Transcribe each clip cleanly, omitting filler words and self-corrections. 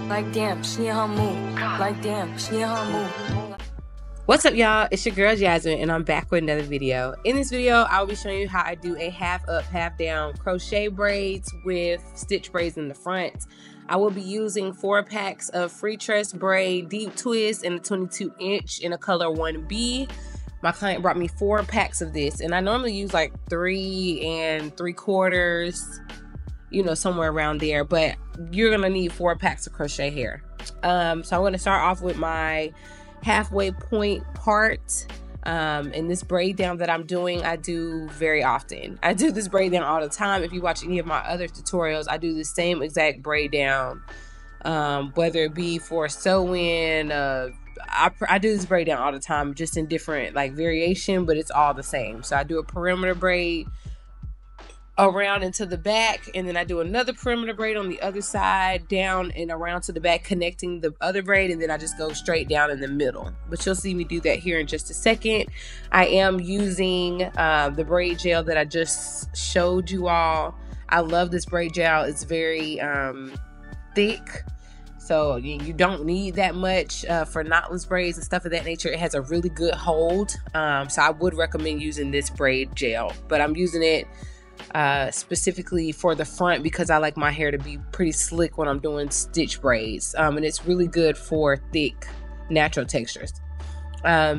Like damn, she in her mood. Like damn, she in her mood. What's up, y'all? It's your girl Jasmine, and I'm back with another video. In this video, I'll be showing you how I do a half up, half down crochet braids with stitch braids in the front. I will be using 4 packs of free tress braid deep twist in a 22-inch in a color 1B. My client brought me 4 packs of this, and I normally use like 3 3/4, you know, somewhere around there, but you're gonna need 4 packs of crochet here. So I'm gonna start off with my halfway point part, and this braid down that I'm doing, I do very often. I do this braid down all the time. If you watch any of my other tutorials, I do the same exact braid down, whether it be for sewing. I do this braid down all the time, just in different like variation, but it's all the same. So I do a perimeter braid around into the back, and then I do another perimeter braid on the other side, down and around to the back, connecting the other braid, and then I just go straight down in the middle. But you'll see me do that here in just a second. I am using the braid gel that I just showed you all. I love this braid gel. It's very thick, so you don't need that much for knotless braids and stuff of that nature. It has a really good hold, so I would recommend using this braid gel, but I'm using it specifically for the front because I like my hair to be pretty slick when I'm doing stitch braids, and it's really good for thick natural textures.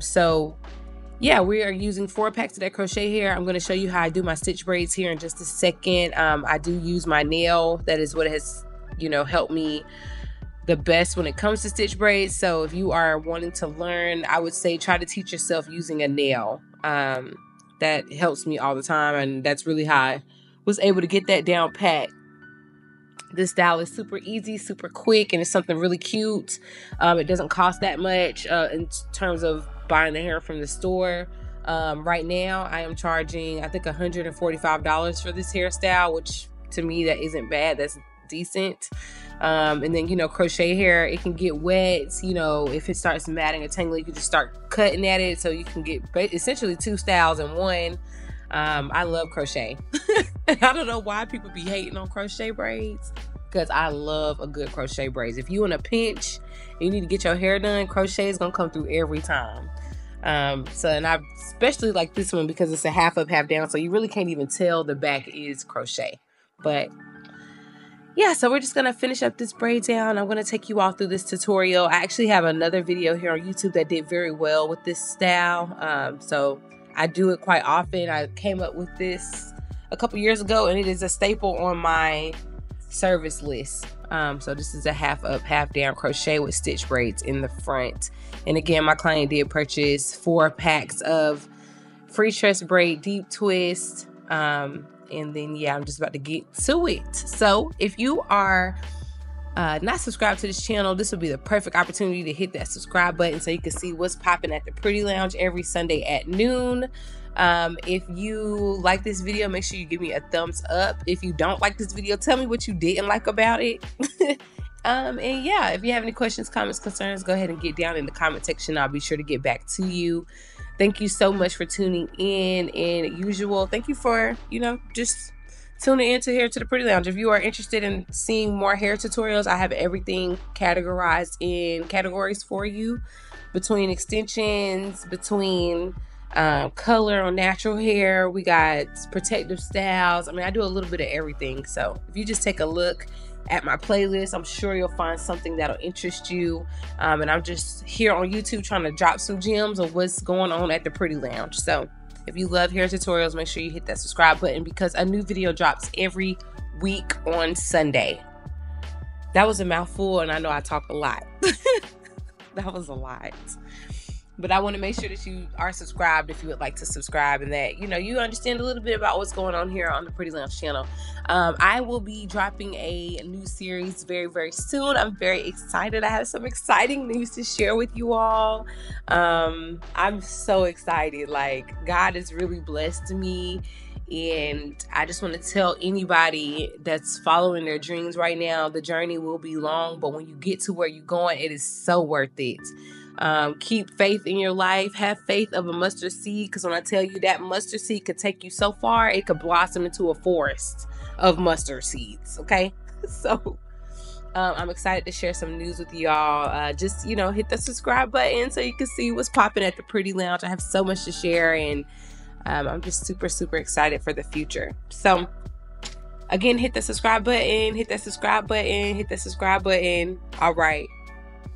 So yeah, we are using 4 packs of that crochet here. I'm going to show you how I do my stitch braids here in just a second. I do use my nail. That is what has, you know, helped me the best when it comes to stitch braids. So if you are wanting to learn, I would say try to teach yourself using a nail. That helps me all the time, and that's really how I was able to get that down pat. This style is super easy, super quick, and it's something really cute. It doesn't cost that much in terms of buying the hair from the store. Right now, I am charging, I think, $145 for this hairstyle, which to me, that isn't bad. That's decent. And then, you know, crochet hair, it can get wet. You know, if it starts matting or tangling, you can just start cutting at it, so you can get essentially 2 styles in one. I love crochet. I don't know why people be hating on crochet braids, because I love a good crochet braids. If you in a pinch and you need to get your hair done, crochet is gonna come through every time. So, and I especially like this one because it's a half up, half down, so you really can't even tell the back is crochet. But yeah, so we're just going to finish up this braid down. I'm going to take you all through this tutorial. I actually have another video here on YouTube that did very well with this style. So I do it quite often. I came up with this a couple years ago, and it is a staple on my service list. So this is a half up, half down crochet with stitch braids in the front. And again, my client did purchase 4 packs of free tress braid deep twist. And then, yeah, I'm just about to get to it. So if you are not subscribed to this channel, this will be the perfect opportunity to hit that subscribe button so you can see what's popping at the Pretty Lounge every Sunday at noon. If you like this video, make sure you give me a thumbs up. If you don't like this video, tell me what you didn't like about it. And yeah, if you have any questions, comments, concerns, go ahead and get down in the comment section. I'll be sure to get back to you. Thank you so much for tuning in, and usual, thank you for, you know, just tuning in to the Pretty Lounge. If you are interested in seeing more hair tutorials, I have everything categorized in categories for you, between extensions, between color on natural hair. We got protective styles. I mean, I do a little bit of everything. So if you just take a look at my playlist, I'm sure you'll find something that'll interest you. And I'm just here on YouTube trying to drop some gems of what's going on at the Pretty Lounge. So if you love hair tutorials, make sure you hit that subscribe button, because a new video drops every week on Sunday. That was a mouthful, and I know I talk a lot. That was a lot. But I want to make sure that you are subscribed if you would like to subscribe, and that, you know, you understand a little bit about what's going on here on the Pretty Lounge channel. I will be dropping a new series very, very soon. I'm very excited. I have some exciting news to share with you all. I'm so excited. Like, God has really blessed me. And I just want to tell anybody that's following their dreams right now, the journey will be long, but when you get to where you're going, it is so worth it. Keep faith in your life. Have faith of a mustard seed, because when I tell you that mustard seed could take you so far, it could blossom into a forest of mustard seeds. Okay, so I'm excited to share some news with y'all. Just, you know, hit the subscribe button so you can see what's popping at the Pretty Lounge. I have so much to share, and I'm just super excited for the future. So again, hit the subscribe button, hit that subscribe button, hit that subscribe button. All right.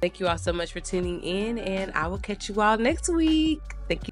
Thank you all so much for tuning in, and I will catch you all next week. Thank you.